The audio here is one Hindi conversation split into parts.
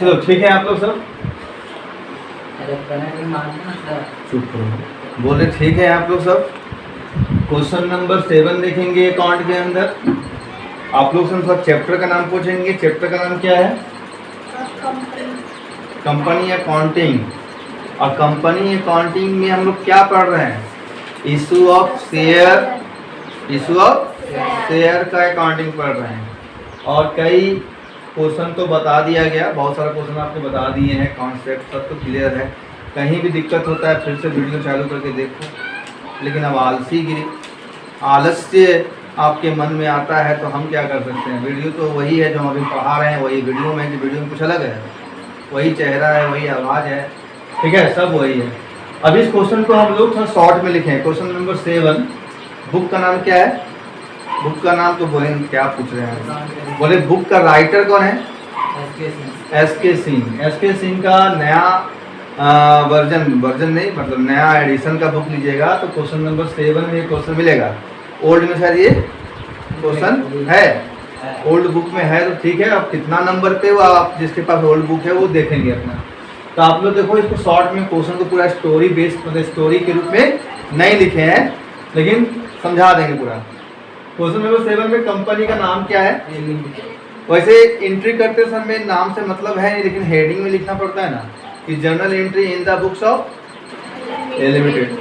चलो ठीक है आप लोग सब चुप करो। बोले ठीक है आप लोग सब। क्वेश्चन नंबर 7 देखेंगे अकाउंट के अंदर। आप लोग से सब चैप्टर का नाम पूछेंगे। चैप्टर का नाम क्या है? Company accounting. और कंपनी अकाउंटिंग में हम लोग क्या पढ़ रहे हैं? Issue of share, issue of share का अकाउंटिंग पढ़ रहे हैं। और कई क्वेश्चन तो बता दिया गया, बहुत सारा क्वेश्चन आपको बता दिए हैं, कॉन्सेप्ट सब तो क्लियर है। कहीं भी दिक्कत होता है फिर से वीडियो चालू करके देखो। लेकिन अब आलस्य आपके मन में आता है तो हम क्या कर सकते हैं? वीडियो तो वही है जो हम अभी पढ़ा रहे हैं, वही वीडियो में, कि वीडियो में कुछ अलग है, वही चेहरा है, वही आवाज़ है, ठीक है, सब वही है। अब इस क्वेश्चन को हम लोग थोड़ा शॉर्ट में लिखें। Question number 7। बुक का नाम क्या है? बुक का नाम तो बोलेंगे, क्या पूछ रहे हैं? बोले बुक का राइटर कौन है? एस.के. सिंह। एस.के. सिंह का नया वर्जन नहीं, मतलब नया एडिशन का बुक लीजिएगा तो क्वेश्चन नंबर 7 में क्वेश्चन मिलेगा। ओल्ड में शायद ये क्वेश्चन है, ओल्ड बुक में है तो ठीक है। अब कितना नंबर पे वो, आप जिसके पास ओल्ड बुक है वो देखेंगे अपना। तो आप लोग देखो, इसको शॉर्ट में क्वेश्चन को पूरा स्टोरी बेस्ड, मतलब स्टोरी के रूप में नहीं लिखे हैं, लेकिन समझा देंगे पूरा। क्वेश्चन नंबर 7 में कंपनी का नाम क्या है? वैसे एंट्री करते समय नाम से मतलब है नहीं, लेकिन हेडिंग में लिखना पड़ता है ना कि journal entry in the books of A limited.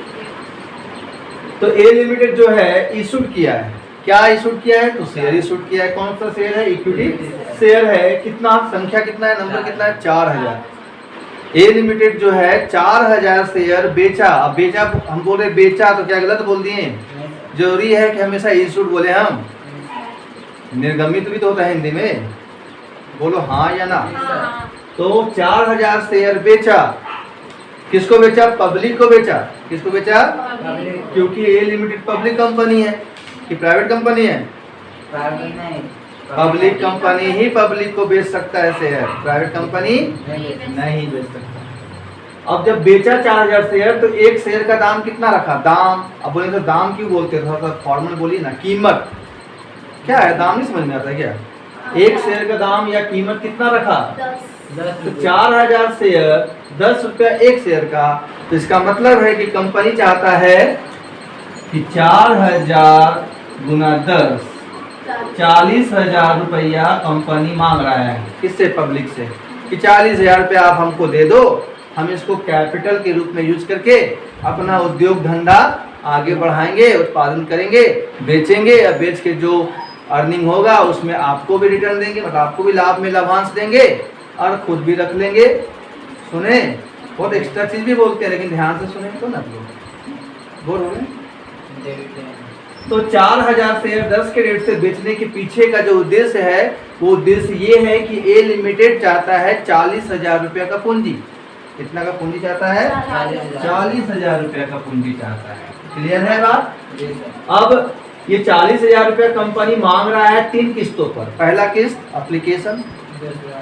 तो ए लिमिटेड जो है इशूड किया है, क्या इशूड किया है? तो शेयर इशूड किया है। कौन सा शेयर है? इक्विटी शेयर है। कितना, संख्या कितना है, नंबर कितना है? 4000। ए लिमिटेड जो है 4000 शेयर बेचा। अब बेचा, हम बोल रहे बेचा तो क्या गलत बोल दिए? जरूरी है कि हमेशा इशूड बोले हम? निर्गमित भी तो होता है हिंदी में, बोलो हाँ या ना। तो 4000 शेयर बेचा। किसको बेचा? पब्लिक को बेचा। किसको बेचा? क्योंकि ए लिमिटेड पब्लिक कंपनी है कि प्राइवेट कंपनी है? पब्लिक कंपनी ही पब्लिक को बेच सकता है शेयर, प्राइवेट कंपनी नहीं बेच सकता। अब जब बेचा 4000 शेयर तो एक शेयर का दाम कितना रखा? दाम, अब बोले तो दाम क्यों बोलते हैं, थोड़ा सा फॉर्मल बोलिए ना। कीमत क्या है? दाम नहीं समझ में आता क्या? एक शेयर का दाम या कीमत कितना रखा? 10। तो 4000 शेयर 10 रुपया एक शेयर का। तो इसका मतलब है कि कंपनी चाहता है कि 4000 गुना 10, 40,000 रुपया कंपनी मांग रहा है। किससे? पब्लिक से। कि 40,000 रुपया आप हमको दे दो, हम इसको कैपिटल के रूप में यूज करके अपना उद्योग धंधा आगे बढ़ाएंगे, उत्पादन करेंगे, बेचेंगे। और बेच के जो अर्निंग होगा उसमें आपको भी रिटर्न देंगे, मतलब आपको भी लाभ में लाभांश देंगे और खुद भी रख लेंगे। सुने, बहुत एक्स्ट्रा चीज भी बोलते हैं, लेकिन ध्यान से सुने तो ना लोग बोल रहे। तो 4000 शेयर 10 के रेट से बेचने के पीछे का जो उद्देश्य है, वो उद्देश्य ये है कि ए लिमिटेड चाहता है 40,000 रुपया का पूंजी। कितना का पूंजी चाहता है? 40,000 रुपया का पूंजी चाहता है। क्लियर है बात? अब ये 40,000 रुपया कंपनी मांग रहा है 3 किस्तों पर। पहला किस्त एप्लीकेशन,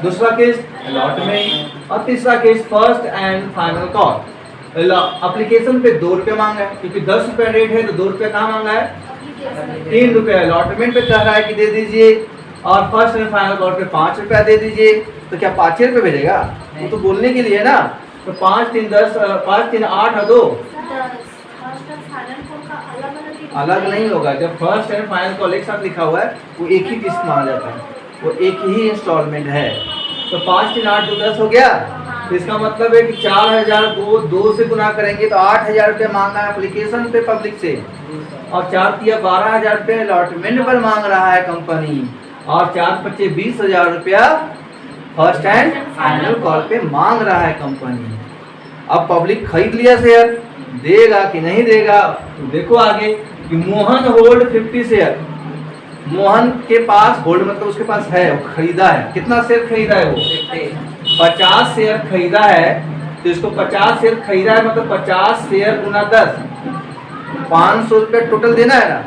दूसरा किस्त अलॉटमेंट और तीसरा किस्त first and final call. Application पे 2 रुपये मांगा है, क्योंकि 10 रुपया रेट है तो 2 रुपया कहाँ मांगा है? 3 रुपया अलॉटमेंट पे कह रहा है कि दे दीजिए, और फर्स्ट एंड फाइनल कॉल पे 5 रुपया दे दीजिए। तो क्या 5 रुपये भेजेगा? वो तो बोलने के लिए ना। तो 5 3 10, 5 3 8 और 2 अलग नहीं होगा। जब फर्स्ट एंड फाइनल कॉल एक साथ लिखा हुआ है वो एक ही किस्त माना जाता है, वो एक ही इंस्टॉलमेंट है। तो 5 3 8 2 10 हो गया। तो इसका मतलब है कि 4000 को 2 से गुना करेंगे तो 8000 रुपये मांगा है एप्लीकेशन पे पब्लिक से, और 4 तिया 12,000 रुपये अलॉटमेंट पर मांग रहा है कंपनी, और 4 पच्चे 20,000 रुपया फर्स्ट एंड फाइनल कॉल पे मांग रहा है कंपनी। अब पब्लिक खरीद लिया शेयर, देगा कि नहीं देगा? तो देखो आगे कि मोहन होल्ड 50 शेयर। मोहन के पास होल्ड मतलब उसके पास है, वो खरीदा है। कितना शेयर खरीदा है? वो 50 शेयर खरीदा है। तो इसको 50 शेयर खरीदा है, मतलब 50 शेयर गुना 10, 500 रुपया टोटल देना है ना।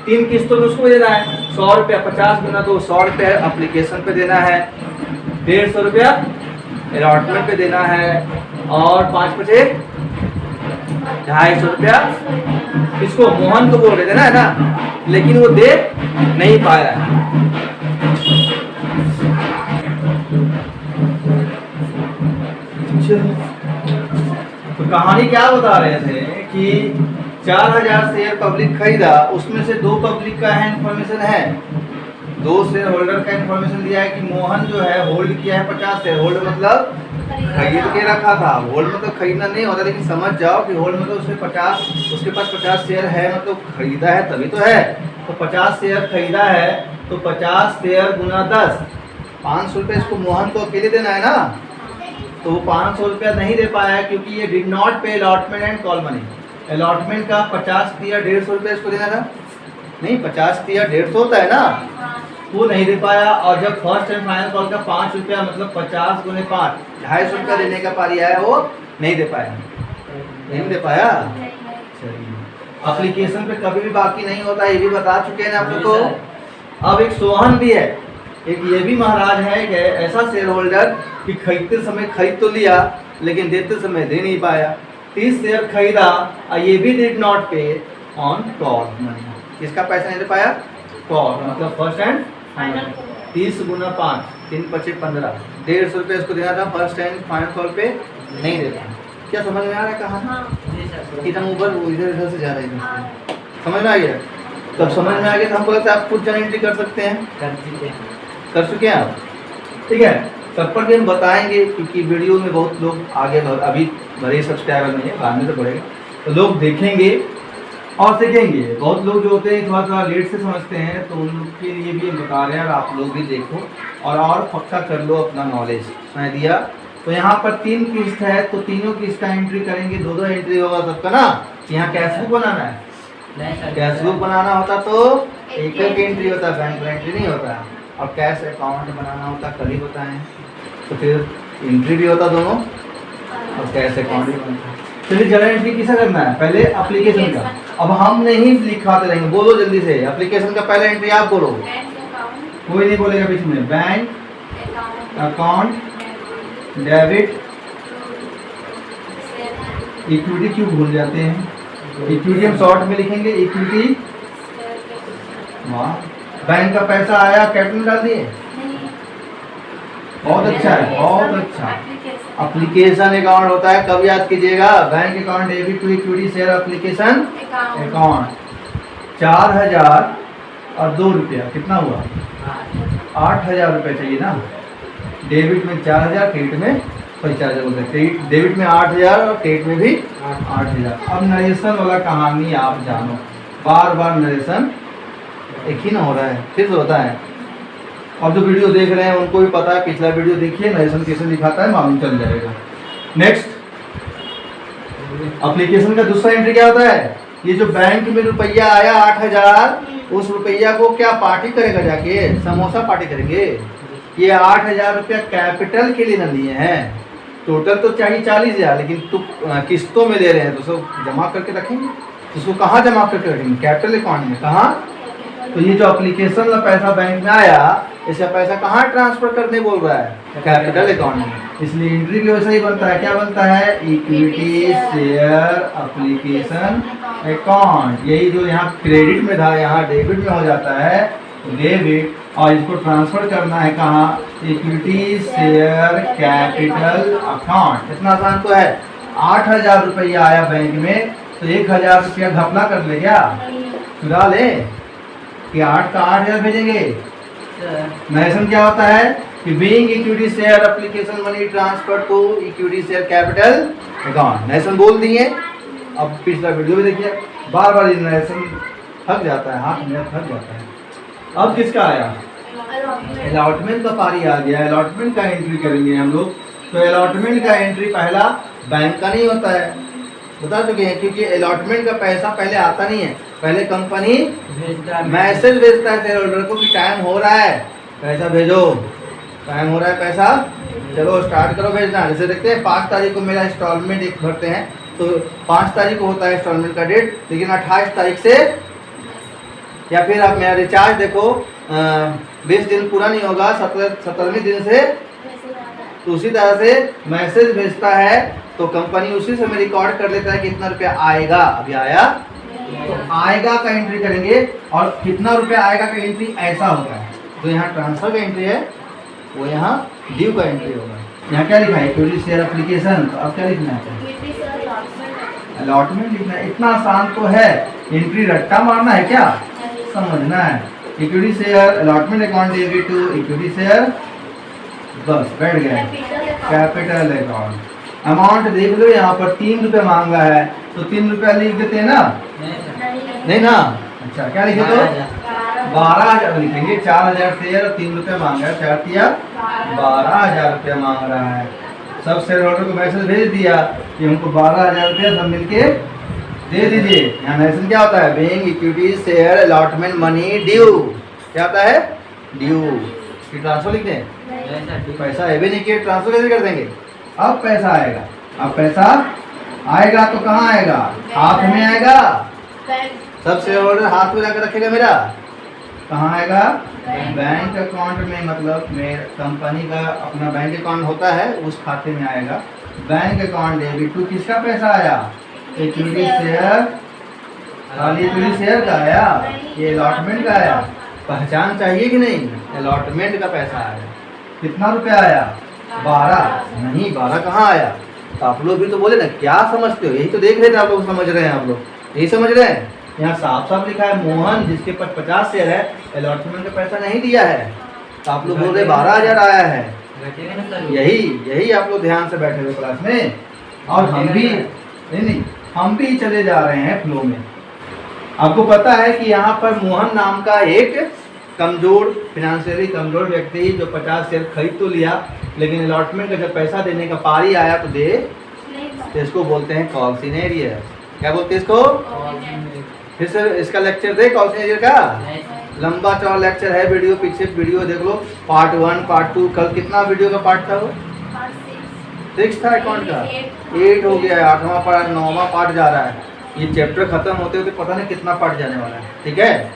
3 किस्तों में उसको देना है 100 रुपया। 50 गुना 2 100 रुपया एप्लीकेशन पे देना है, 150 रुपया अलॉटमेंट पे देना है, और 5 बचे 250 रुपया इसको मोहन को बोल रहे थे ना, है ना, लेकिन वो दे नहीं पाया। कहानी क्या बता रहे थे कि 4000 शेयर पब्लिक खरीदा, उसमें से 2 पब्लिक का है इन्फॉर्मेशन है, 2 शेयर होल्डर का इन्फॉर्मेशन दिया है कि मोहन जो है होल्ड किया है 50 शेयर। होल्ड मतलब खरीद के रखा था, होल्ड मतलब खरीदना नहीं होता, लेकिन समझ जाओ कि होल्ड मतलब उसके पास 50 शेयर है, मतलब खरीदा है तभी तो है। तो 50 शेयर खरीदा है तो 50 शेयर गुना 10, 500 रुपये इसको मोहन को अकेले देना है ना, तो वो 500 रुपया नहीं दे पाया क्योंकि ये डिड नॉट पे allotment and call money. Allotment का 50 दिया, 150 रुपये इसको देना था, नहीं 50 दिया 150 होता है ना, वो नहीं दे पाया। और जब फर्स्ट एंड फाइनल कॉल का 5 रुपया मतलब 50 गुने 5, 250 रुपया देने का पारी आया, वो नहीं दे पाया, नहीं दे पाया। चलिए, एप्लीकेशन पे कभी भी बाकी नहीं होता, ये भी बता चुके हैं आप लोग को। अब एक सोहन भी है, एक ये भी महाराज है कि ऐसा शेयर होल्डर कि खरीदते समय खरीद तो लिया लेकिन देते समय दे नहीं पाया। 30 शेयर खरीदा और ये भी डिड नॉट पे ऑन कॉल मनी, किसका पैसा नहीं दे पाया, कॉल मतलब फर्स्ट एंड फाइनल। 30 गुना 5, 3 पचे 15, 150 रुपये इसको देना था फर्स्ट एंड फाइनल कॉल पे, नहीं दे पाया। क्या समझ में आ रहा है कहाँ इतना ऊपर इधर इधर से जा रहा है, इधर समझ में आ गया। तब समझ में आ गया तो हमको लगता है आप खुद जन एंट्री कर सकते हैं, कर चुके हैं आप, ठीक है। तब पर भी हम बताएंगे क्योंकि वीडियो में बहुत लोग आगे अभी भरे सब्सक्राइबर नहीं है, बाद में तो बढ़ेगा, तो लोग देखेंगे और सीखेंगे। बहुत लोग जो होते हैं थोड़ा लेट से समझते हैं, तो उन लोग के लिए भी हम बता रहे हैं और आप लोग भी देखो और पक्का कर लो अपना नॉलेज। समझ दिया। तो यहाँ पर 3 किस्त है तो तीनों किस्त का एंट्री करेंगे, 2-2 एंट्री होगा सबका ना। यहाँ कैश बुक बनाना है, कैश बुक बनाना होता तो एक एंट्री होता है, बैंक एंट्री नहीं होता है। और कैश अकाउंट बनाना होता कल ही बताएं, तो फिर एंट्री भी होता दोनों और कैश अकाउंट भी बनता है। चलिए जरा एंट्री किसा करना है, पहले एप्लीकेशन का। अब हम नहीं लिखाते रहेंगे, बोलो जल्दी से एप्लीकेशन का पहला एंट्री आप बोलो, कोई नहीं बोलेगा बीच में। बैंक अकाउंट डेबिट इक्विटी क्यों भूल जाते हैं, इक्विटी हम शॉर्ट में लिखेंगे इक्विटी। वाह, बैंक का पैसा आया कैपिटल डाल दिए, बहुत अच्छा है, बहुत अच्छा। एप्लीकेशन अकाउंट होता है, कब याद कीजिएगा, bank account debit to equity share application account. 4000 और 2 रुपया कितना हुआ, 8000 रुपये चाहिए ना। डेबिट में 4000, क्रेडिट में 5000 रुपये, डेबिट में 8000 और क्रेडिट में भी 8000। अब नरेशन वाला कहानी आप जानो, बार बार नरेशन एक ही ना हो रहा है, फिर से होता है। अब जो वीडियो देख रहे हैं उनको भी पता है, पिछला वीडियो देखिए नरेशन कैसे दिखाता है, मालूम चल जाएगा। नेक्स्ट, एप्लीकेशन का दूसरा एंट्री क्या होता है, ये जो बैंक में रुपया आया 8000, उस रुपया को क्या पार्टी करेगा, जाके समोसा पार्टी करेंगे। ये 8000 रुपया कैपिटल के लिए न लिए हैं, टोटल तो चाहिए 40,000, लेकिन तो किस्तों में ले रहे हैं तो सब जमा करके रखेंगे। इसको कहाँ जमा करके रखेंगे, कैपिटल अकाउंट में। कहाँ, तो ये जो एप्लीकेशन का पैसा बैंक में आया, इसका पैसा कहाँ ट्रांसफर करने बोल रहा है, कैपिटल अकाउंट में। इसलिए एंट्री भी वैसा ही बनता है, क्या बनता है, इक्विटी शेयर एप्लीकेशन अकाउंट। यही जो यहाँ क्रेडिट में था यहाँ डेबिट में हो जाता है, डेबिट, और इसको ट्रांसफर करना है कहाँ, इक्विटी शेयर कैपिटल अकाउंट। इतना आसान तो है। 8000 रुपया आया बैंक में तो 1000 रुपया घपला कर ले, क्या चुरा ले कि 8 का 8000 भेजेंगे। नरेशन क्या होता है कि being equity share application money transfer to equity share capital account. Narration बोल दिए। अब पिछला वीडियो भी देखिए, बार बार नरेशन थक जाता है, हाथ में थक जाता है। अब किसका आया, अलॉटमेंट का पारी आ गया। अलॉटमेंट का एंट्री करेंगे हम लोग। तो अलॉटमेंट का एंट्री पहला बैंक का नहीं होता है, बता चुके हैं, क्योंकि अलॉटमेंट का पैसा पहले आता नहीं है, पहले कंपनी मैसेज भेजता है शेयर होल्डर को कि टाइम हो रहा है, पैसा भेजो, टाइम हो रहा है पैसा, चलो स्टार्ट करो भेजना। जैसे देखते हैं 5 तारीख को मेरा इंस्टॉलमेंट एक भरते हैं, तो 5 तारीख को होता है इंस्टॉलमेंट का डेट, लेकिन 28 तारीख से, या फिर आप मेरा रिचार्ज देखो 20 दिन पूरा नहीं होगा, 17वें दिन से, तो उसी तरह से मैसेज भेजता है तो कंपनी उसी समय रिकॉर्ड कर लेता है कितना रुपया आएगा। अभी आया तो आएगा का एंट्री करेंगे, और कितना रुपया आएगा का एंट्री ऐसा होता है। तो यहाँ ट्रांसफर का एंट्री है, वो यहाँ ड्यू का एंट्री होगा। यहाँ क्या लिखा है, इक्विटी शेयर एप्लीकेशन, तो अब क्या लिखना है, अलॉटमेंट लिखना है। इतना आसान तो है, एंट्री रट्टा मारना है क्या, समझना है। Equity share allotment account debit to equity share, बस बैठ गए। कैपिटल अकाउंट अमाउंट देख लो यहाँ पर 3 रुपए मांगा है तो 3 रुपया लिख देते हैं ना, नहीं ना, अच्छा क्या लिखे तो 12,000 लिखेंगे। 4,000 शेयर और 3 रुपये मांग रहा है, 4 तिया 12,000 रुपया मांग रहा है। सब शेयर होल्डर को मैसेज भेज दिया कि हमको 12,000 रुपया सब मिलके दे दीजिए। यहाँ मैसेज क्या होता है, bank equity share allotment money due, क्या होता है, ड्यू। ट्रांसफर लिख दें, पैसा है भी नहीं किया, ट्रांसफर कैसे कर देंगे। अब पैसा आएगा, अब पैसा आएगा तो कहाँ आएगा, हाथ में आएगा। सब शेयर होल्डर हाथ में जाकर रखेगा मेरा, कहाँ आएगा, बैंक अकाउंट में, मतलब मेरे कंपनी का अपना बैंक अकाउंट होता है उस खाते में आएगा। बैंक अकाउंट डेबिट टू किसका पैसा आया, इक्विटी शेयर, खाली इक्विटी शेयर का आया, ये अलॉटमेंट का आया। पहचान चाहिए कि नहीं, अलॉटमेंट का पैसा आया। कितना रुपया आया, 12, नहीं 12 कहाँ आया। तो आप लोग भी तो बोले ना, क्या समझते हो, यही तो देख रहे थे आप लोग, समझ रहे हैं आप लोग, यही समझ रहे हैं। यहाँ साफ साफ लिखा है मोहन जिसके पास 50 शेयर है, अलॉटमेंट का पैसा नहीं दिया है, तो आप लोग बोल रहे 12,000 आया है। यही आप लोग ध्यान से बैठे हुए क्लास में, और हम भी नहीं हम भी चले जा रहे हैं फ्लो में। आपको पता है कि यहाँ पर मोहन नाम का एक कमजोर, फिनेंशियली कमजोर व्यक्ति जो 50 शेयर खरीद तो लिया, लेकिन अलॉटमेंट का जब पैसा देने का पारी आया तो दे, तो इसको बोलते हैं कॉल सिनेरियर। क्या बोलते हैं इसको, फिर से इसका लेक्चर दे कॉल सिनेरियर का, लंबा चौड़ा लेक्चर है, वीडियो पीछे वीडियो देख लो, पार्ट 1 पार्ट 2, कल कितना वीडियो का पार्ट था, वो 6 था अकाउंट का, 8 हो गया है, 8वां पार्ट 9वां पार्ट जा रहा है। ये चैप्टर खत्म होते होते पता नहीं कितना पार्ट जाने वाला है, ठीक है।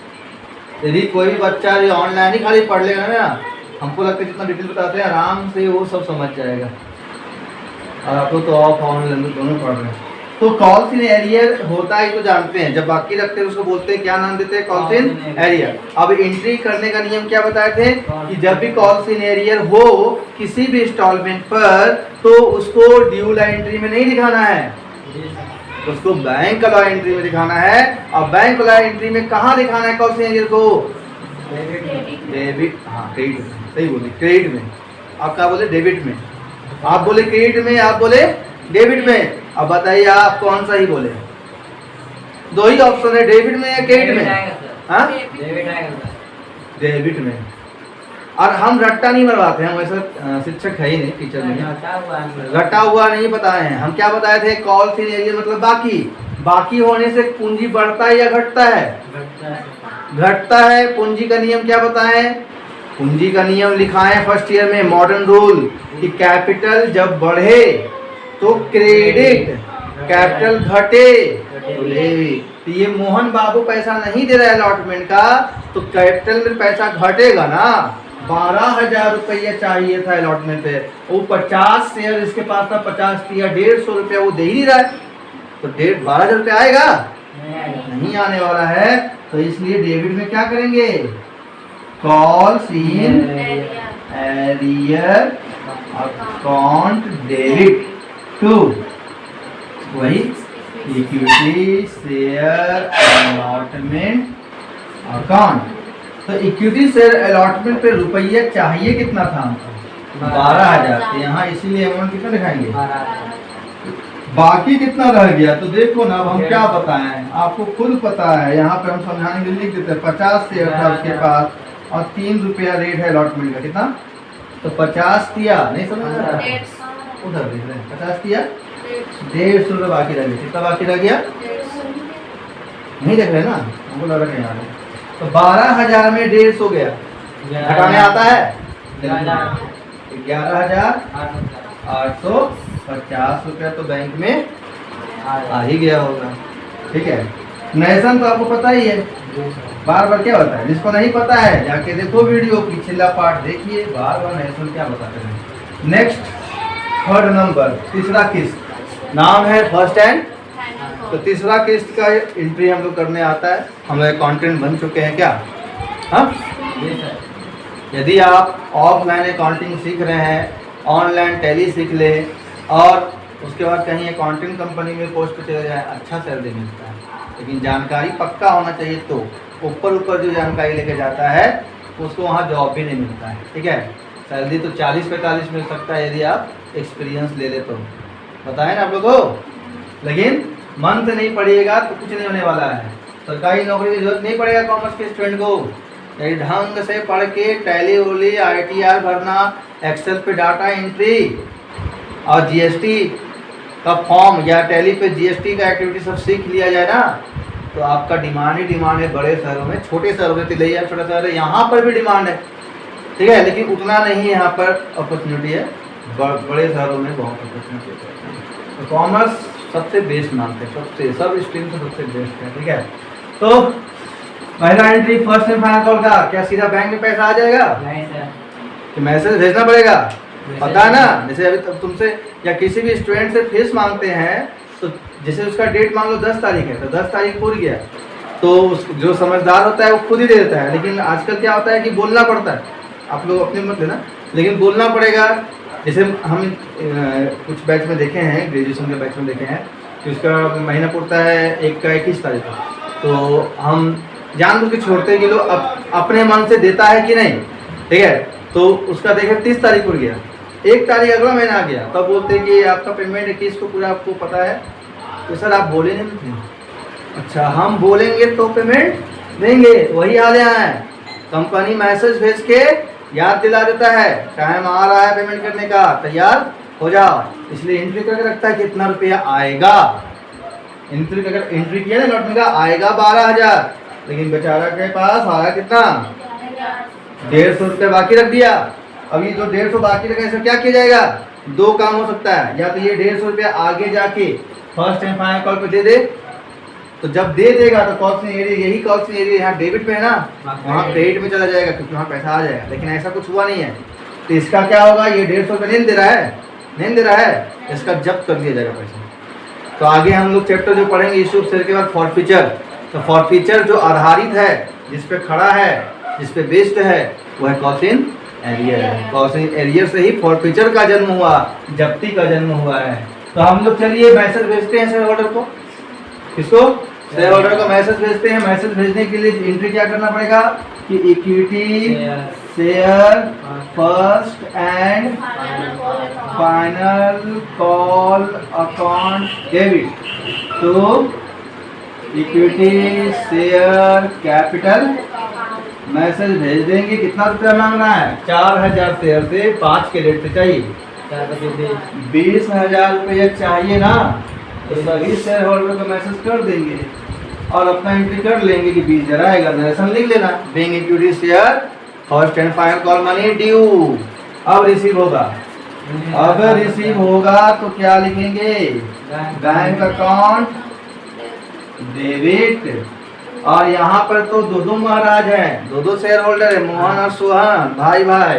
यदि कोई भी बच्चा ये ऑनलाइन ही खाली पढ़ लेगा ना, हमको लगता है जितना डिटेल बताते हैं आराम से वो सब समझ जाएगा। और आप लोग तो ऑफ ऑनलाइन दोनों पढ़ रहे हैं। तो कॉल सिनेरियर होता है तो जानते हैं, जब बाकी रखते हैं उसको बोलते हैं, क्या नाम देते हैं, कॉल सिनेरियर। अब एंट्री करने का नियम क्या बताए थे कि जब भी कॉल सिनेरियर हो किसी भी इंस्टॉलमेंट पर, तो उसको ड्यू लाइन एंट्री में नहीं दिखाना है, उसको बैंक लॉ एंट्री में दिखाना है। और बैंक लॉ एंट्री में कहाँ दिखाना है कॉल सिनेरियर को, डेबिट, हाँ क्रेडिट, सही बोले, क्रेडिट में। आप क्या बोले, डेबिट में, आप बोले क्रेडिट में, आप बोले डेबिट में। अब बताइए आप कौन सा ही बोले, दो ही ऑप्शन है, डेबिट में या क्रेडिट में, हाँ डेबिट में। और हम रट्टा नहीं मरवाते हैं, वैसा शिक्षक है ही नहीं, टीचर नहीं, रट्टा हुआ नहीं बताए हैं हम। क्या बताए थे, कॉल सिनेरियर मतलब बाकी होने से पूंजी बढ़ता है या घटता है, घटता है। पूंजी का नियम क्या बताए, पूंजी का नियम लिखाएं फर्स्ट ईयर में, मॉडर्न रूल, कि कैपिटल जब बढ़े तो क्रेडिट, कैपिटल घटे तो डेबिट। तो ये मोहन बाबू पैसा नहीं दे रहा है अलॉटमेंट का, तो कैपिटल में पैसा घटेगा ना। 12,000 रुपया चाहिए था अलॉटमेंट पे, वो 50 शेयर इसके पास था, 50 दिया, 150 रुपया वो दे ही नहीं रहा है, तो 12,000 रुपया आएगा नहीं आने वाला है। तो इसलिए डेबिट में क्या करेंगे, कॉल सिनेरियर अकाउंट डेबिट टू, वही इक्विटी शेयर अलॉटमेंट अकाउंट। तो इक्विटी शेयर अलॉटमेंट पे रुपया चाहिए कितना था हमको, 12,000। तो यहाँ इसीलिए अमाउंट कितना दिखाएंगे, बाकी कितना रह गया। तो देखो ना, अब हम क्या बताएं, आपको खुद पता है, यहाँ पे हम समझाने के लिए लिख देते हैं। 50 शेयर था उसके पास और 3 रुपया रेट है अलॉटमेंट का, कितना, तो 50 दिया, नहीं समझ रहा, उधर देख रहे हैं, 50 दिया, 150 रुपये बाकी रह गया। कितना बाकी रह गया, नहीं देख रहे ना, हमको लग रहा है। तो 12,000 में 150 गया, घटाने आता है 11,850 रुपया, तो बैंक में आ ही गया होगा, ठीक है। नेशन तो आपको पता ही है, बार बार क्या होता है, जिसको नहीं पता है जाके देखो वीडियो, पिछला पार्ट देखिए, बार बार नेशन क्या बताते हैं। नेक्स्ट थर्ड नंबर, तीसरा किस्त, नाम है फर्स्ट एंड। तो तीसरा किस्त का एंट्री हम लोग करने आता है, हम लोग अकाउंटेंट बन चुके हैं क्या, हाँ। यदि आप ऑफलाइन अकाउंटिंग सीख रहे हैं, ऑनलाइन टैली सीख ले और उसके बाद कहीं अकाउंटिंग कंपनी में पोस्ट पे चला जाए, अच्छा सैलरी मिलता है, लेकिन जानकारी पक्का होना चाहिए। तो ऊपर ऊपर जो जानकारी लेके जाता है उसको वहाँ जॉब भी नहीं मिलता है, ठीक है। सैलरी तो 40-45 मिल सकता है यदि आप एक्सपीरियंस ले ले तो, बताएं ना आप लोगों को। लेकिन मन से नहीं पढ़िएगा तो कुछ नहीं होने वाला है। सरकारी नौकरी की जरूरत नहीं पड़ेगा कॉमर्स के स्टूडेंट को। यदि ढंग से पढ़ के टैली वोली ITR भरना, एक्सेल पे डाटा एंट्री और GST का फॉर्म या टैली पे GST का एक्टिविटी सब सीख लिया जाए ना, तो आपका डिमांड ही डिमांड है बड़े शहरों में। छोटे शहरों में तिलैया छोटा शहर है, यहाँ पर भी डिमांड है, ठीक है, लेकिन उतना नहीं है यहाँ पर अपॉर्चुनिटी है। बड़े शहरों में बहुत अपॉर्चुनिटी है। तो कॉमर्स सबसे बेस्ट मानते हैं, सबसे सब स्ट्रीम से सबसे बेस्ट है, ठीक है। तो पहला entry first and final call का क्या सीधा बैंक में पैसा आ जाएगा? नहीं सर, कि मैसेज भेजना पड़ेगा, पता है ना। जैसे अभी तब तुमसे या किसी भी स्टूडेंट से फीस मांगते हैं, तो जैसे उसका डेट मान लो 10 तारीख है, तो 10 तारीख पूरी गया तो जो समझदार होता है वो खुद ही दे देता है। लेकिन आजकल क्या होता है कि बोलना पड़ता है, आप लोग अपने मत लेना, लेकिन बोलना पड़ेगा। जैसे हम कुछ बैच में देखे हैं, ग्रेजुएशन के बैच में देखे हैं कि उसका महीना पड़ता है 1 का 21 तारीख को, तो हम जानबूझ के छोड़ते हैं कि लोग अपने मन से देता है कि नहीं, ठीक है। तो उसका देखे 30 तारीख को गया, 1 तारीख अगला महीना आ गया, तब बोलते हैं कि आपका पेमेंट 21 को पूरा आपको पता है। तो सर आप बोले नहीं थे। अच्छा, हम बोलेंगे तो पेमेंट देंगे, वही हाल यहाँ है। कंपनी मैसेज भेज के याद दिला देता है, टाइम आ रहा है पेमेंट करने का, तैयार हो जाओ। इसलिए एंट्री करके रखता है कितना रुपया आएगा। एंट्री अगर एंट्री किया ना नोट में का आएगा 12,000, लेकिन बेचारा के पास आया कितना? 150 रुपये बाकी रख दिया। अभी जो 150 बाकी रखा है क्या किया जाएगा? 2 काम हो सकता है, या तो ये 150 रुपया आगे जाके फर्स्ट एंड फाइनल कॉल पे दे दे, तो जब दे देगा तो कॉस्ट एरिया, यही कॉस्ट एरिया यहाँ डेबिट पे है ना, वहाँ क्रेडिट में चला जाएगा क्योंकि वहाँ पैसा आ जाएगा। लेकिन ऐसा कुछ हुआ नहीं है, तो इसका क्या होगा? ये 150 रुपये नहीं दे रहा है, नहीं दे रहा है, इसका जब्त कर दिया जाएगा पैसा। तो आगे हम लोग चैप्टर जो पढ़ेंगे इशू सेल के बाद फॉरफीचर, तो फॉरफीचर जो आधारित है, जिस पे खड़ा है, जिस पे बेस्ड है, वो है कॉस्ट इन एरियर है। कॉस्ट इन एरियर से ही फॉरफीचर का जन्म हुआ, जब्ती का जन्म हुआ है। तो हम लोग चलिए मैसेज भेजते हैं शेयर होल्डर को, किसको? शेयर होल्डर को मैसेज भेजते हैं। मैसेज भेजने के लिए एंट्री क्या करना पड़ेगा कि equity share first and final call account debit. तो इक्विटी शेयर कैपिटल मैसेज भेज देंगे। कितना रुपया मांगना है? 4,000 शेयर से 5 के रेट से चाहिए, 20,000 रुपया चाहिए ना, तो सभी शेयर होल्डर को मैसेज कर देंगे और अपना एंट्री कर लेंगे कि 20,000 आएगा, नरेशन लिख लेना, being equity share first and final call money due. अब रिसीव होगा, अब रिसीव होगा तो क्या लिखेंगे? Bank account debit. और यहाँ पर तो दो महाराज हैं, दो शेयर होल्डर है, मोहन और सोहन, भाई भाई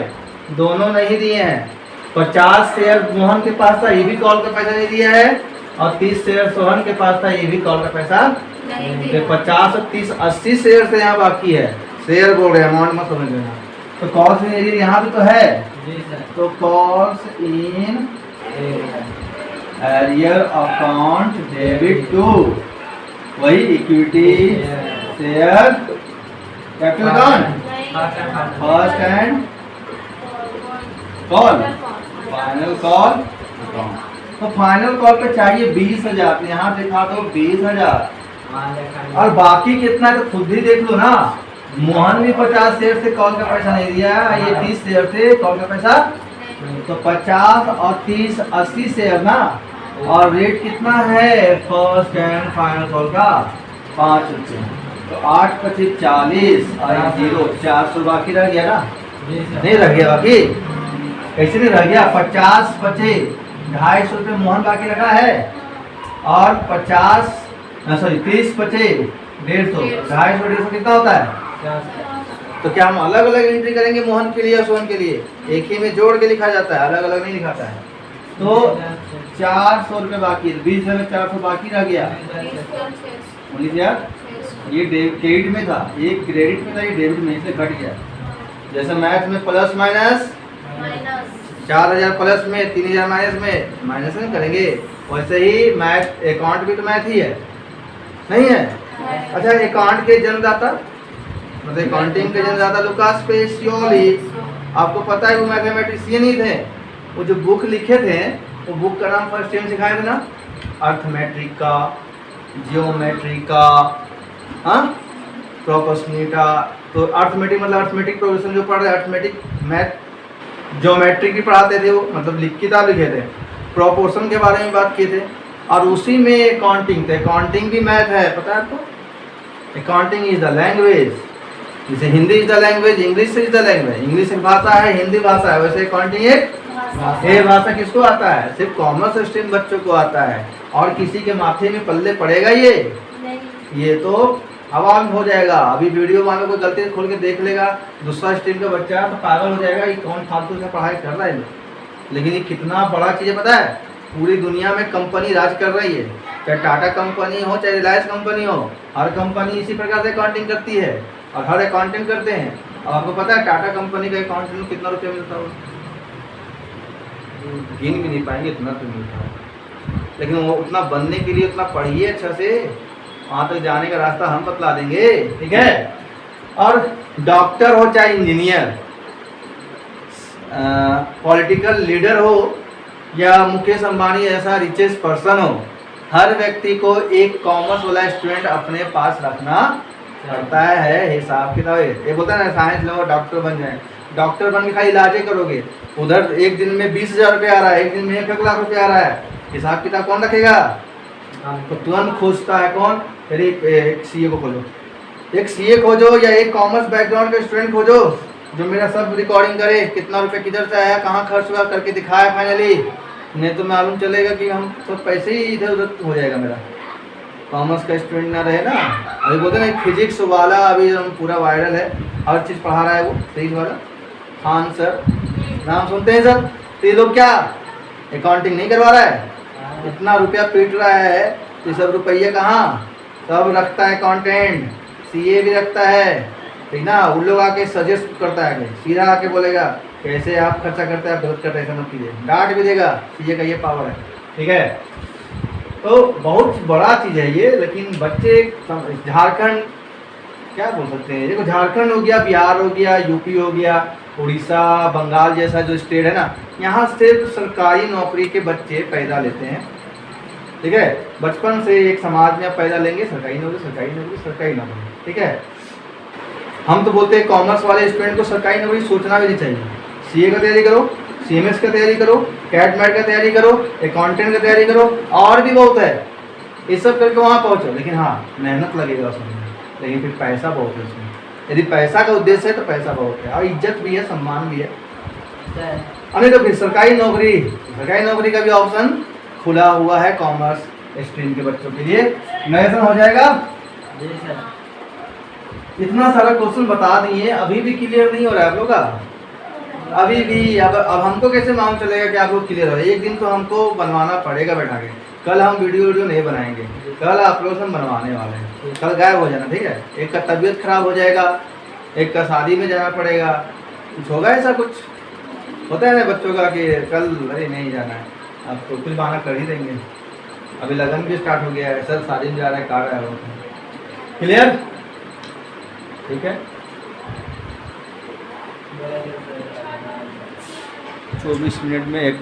दोनों नहीं दिए हैं। 50 शेयर मोहन के पास था, ये भी कॉल का पैसा नहीं दिया है, और 30 शेयर सोहन के पास था, ये भी कॉल का पैसा नहीं। 50 और 30 80 शेयर से यहाँ बाकी है। शेयर बोल रहे हैं, अमाउंट मत समझ लेना। तो कॉस्ट इन एरियर यहाँ भी तो है, तो cost in arrear account debit to वही equity share capital account first and call final call account. तो फाइनल कॉल पे चाहिए 20,000, तो यहाँ दिखा दो 20,000, और बाकी कितना तो खुद ही देख लो ना। मोहन भी 50 शेयर से कॉल का पैसा नहीं दिया, ये 30 शेयर से कॉल का पैसा, तो 50 और 30 80 शेयर ना। और रेट कितना है फर्स्ट एंड फाइनल कॉल का? 5 रुपये। तो 8 × 40 और 0 400 बाकी रह गया ना? नहीं रह गया बाकी, कैसे नहीं रह गया? 50 बचे, 250 रुपये मोहन बाकी रखा है, और 30 बचे 150, 250 कितना होता है? तो क्या हम अलग अलग एंट्री करेंगे मोहन के लिए और सोहन के लिए? एक ही में जोड़ के लिखा जाता है, अलग अलग नहीं लिखाता है। तो 400 रुपये बाकी, 20,000 में 400 बाकी रह गया। 19,000 ये क्रेडिट में था, ये क्रेडिट में था, ये डेबिट में, इसलिए घट गया। जैसे मैथ में प्लस माइनस, 4,000 प्लस में 3,000 माइनस में, माइनस में करेंगे वैसे ही मैथ, अकाउंट भी तो मैथ ही है, नहीं है? अच्छा, अकाउंट के जन्मदाता मतलब अकाउंटिंग के जन्मदाता लुकास पेसियोली, आपको पता है वो मैथमेटिशियन ही थे। वो जो बुक लिखे थे वो बुक का नाम फर्स्ट टाइम सिखाए थे ना, अर्थमेट्रिका, जियोमेट्रिका, हाँ, प्रोपोर्शनिटा। तो अर्थमेटिक मतलब अर्थमेटिक प्रोग्रेशन जो पढ़ रहे अर्थमेटिक मैथ, ज्योमेट्रिक भी पढ़ाते थे वो, मतलब किताब लिखे थे। प्रोपोर्शन के बारे में बात किए थे, और उसी में अकाउंटिंग थे। अकाउंटिंग भी मैथ है, पता है आपको? अकाउंटिंग इज द लैंग्वेज, जैसे Hindi is the language, English is the language, English एक भाषा है, हिंदी भाषा है, वैसे अकाउंटिंग एक ये भाषा किसको आता है? सिर्फ कॉमर्स स्ट्रीम बच्चों को आता है। और किसी के माथे में पल्ले पड़ेगा ये तो हवा में हो जाएगा। अभी वीडियो वालों को गलती से खोल के देख लेगा दूसरा स्ट्रीम का बच्चा तो पागल हो जाएगा, ये कौन फालतू से पढ़ाई कर रहा है। लेकिन ये कितना बड़ा चीज़ है पता है? पूरी दुनिया में कंपनी राज कर रही है, चाहे टाटा कंपनी हो चाहे रिलायंस कंपनी हो, हर कंपनी इसी प्रकार से अकाउंटिंग करती है और हर अकाउंटिंग करते हैं। और आपको पता है टाटा कंपनी का अकाउंटिंग में कितना रुपया मिलता होगा? गिन भी नहीं पाएंगे, इतना तो मिलता है। लेकिन वो उतना बनने के लिए उतना पढ़िए अच्छा से, वहाँ तक जाने का रास्ता हम बतला देंगे, ठीक है? और डॉक्टर हो चाहे इंजीनियर, पॉलिटिकल लीडर हो या मुकेश अंबानी ऐसा रिचेस्ट पर्सन हो, हर व्यक्ति को एक कॉमर्स वाला स्टूडेंट अपने पास रखना पड़ता है। हिसाब किताब ये बोलता है ना, साइंस लो डॉक्टर बन जाए, डॉक्टर बन के खाली इलाज करोगे, उधर एक दिन में 20,000 रुपये आ रहा है, एक दिन में 1 लाख रुपये आ रहा है, हिसाब किताब कौन रखेगा? तो तुरंत खोजता है कौन? फिर एक सीए को खोजो, एक सीए खोजो या एक कॉमर्स बैकग्राउंड के स्टूडेंट खोजो जो मेरा सब रिकॉर्डिंग करे, कितना रुपये किधर से आया, कहाँ खर्च हुआ करके दिखाया फाइनली। नहीं तो मालूम चलेगा कि हम सब पैसे ही इधर उधर हो जाएगा मेरा। कॉमर्स का स्टूडेंट ना रहे ना, अभी बोलते हैं फिजिक्स वाला अभी हम पूरा वायरल है, हर चीज़ पढ़ा रहा है वो फिजिक्स वाला, खान सर नाम सुनते हैं सर। तो ये लोग क्या अकाउंटिंग नहीं करवा रहा है? इतना रुपया पीट रहा है, ये सब रुपये कहाँ? सब रखता है अकाउंटेंट, सीए भी रखता है, ठीक ना? उन लोग आके सजेस्ट करता है, सीधा आके बोलेगा कैसे आप खर्चा करते हैं, आप गलत करते हैं, ऐसा मत कीजिए, डांट भी देगा। सीए का ये पावर है, ठीक है? तो बहुत बड़ा चीज़ है ये। लेकिन बच्चे झारखंड क्या बोल सकते हैं, देखो झारखंड हो गया, बिहार हो गया, यूपी हो गया, उड़ीसा, बंगाल जैसा जो स्टेट है ना, यहाँ सिर्फ सरकारी नौकरी के बच्चे पैदा लेते हैं, ठीक है? बचपन से एक समाज में आप पैदा लेंगे, सरकारी नौकरी सरकारी नौकरी सरकारी नौकरी, ठीक है? हम तो बोलते हैं कॉमर्स वाले स्टूडेंट को सरकारी नौकरी सोचना भी नहीं चाहिए। सीए का तैयारी करो, सीएमएस का तैयारी करो, कैट मैट का तैयारी करो, अकाउंटेंट का तैयारी करो, और भी बहुत है, ये सब करके वहाँ पहुँचो। लेकिन हाँ, मेहनत लगेगा उसमें, लेकिन फिर पैसा बहुत है उसमें। यदि पैसा का उद्देश्य है तो पैसा बहुत है, और इज्जत भी है, सम्मान भी है। अरे तो फिर सरकारी नौकरी का भी ऑप्शन खुला हुआ है कॉमर्स स्ट्रीम के बच्चों के लिए। नया हो जाएगा। इतना सारा क्वेश्चन बता दिए, अभी भी क्लियर नहीं हो रहा है आप लोग का? अभी भी अब हमको कैसे मालूम चलेगा कि आप लोग क्लियर हो? एक दिन तो हमको बनवाना पड़ेगा बैठा के। कल हम वीडियो नहीं बनाएंगे, कल आप लोग हम बनवाने वाले हैं। कल गायब हो जाना, ठीक है? एक का तबीयत खराब हो जाएगा, एक का शादी में जाना पड़ेगा, कुछ होगा ऐसा, कुछ होता है ना बच्चों का कि कल अरे नहीं जाना है, अब तो कुछ बहाना कर ही देंगे। अभी लगन भी स्टार्ट हो गया है, सर शादी में जा रहा है, कार आया हो। क्लियर? ठीक है, 24 मिनट में एक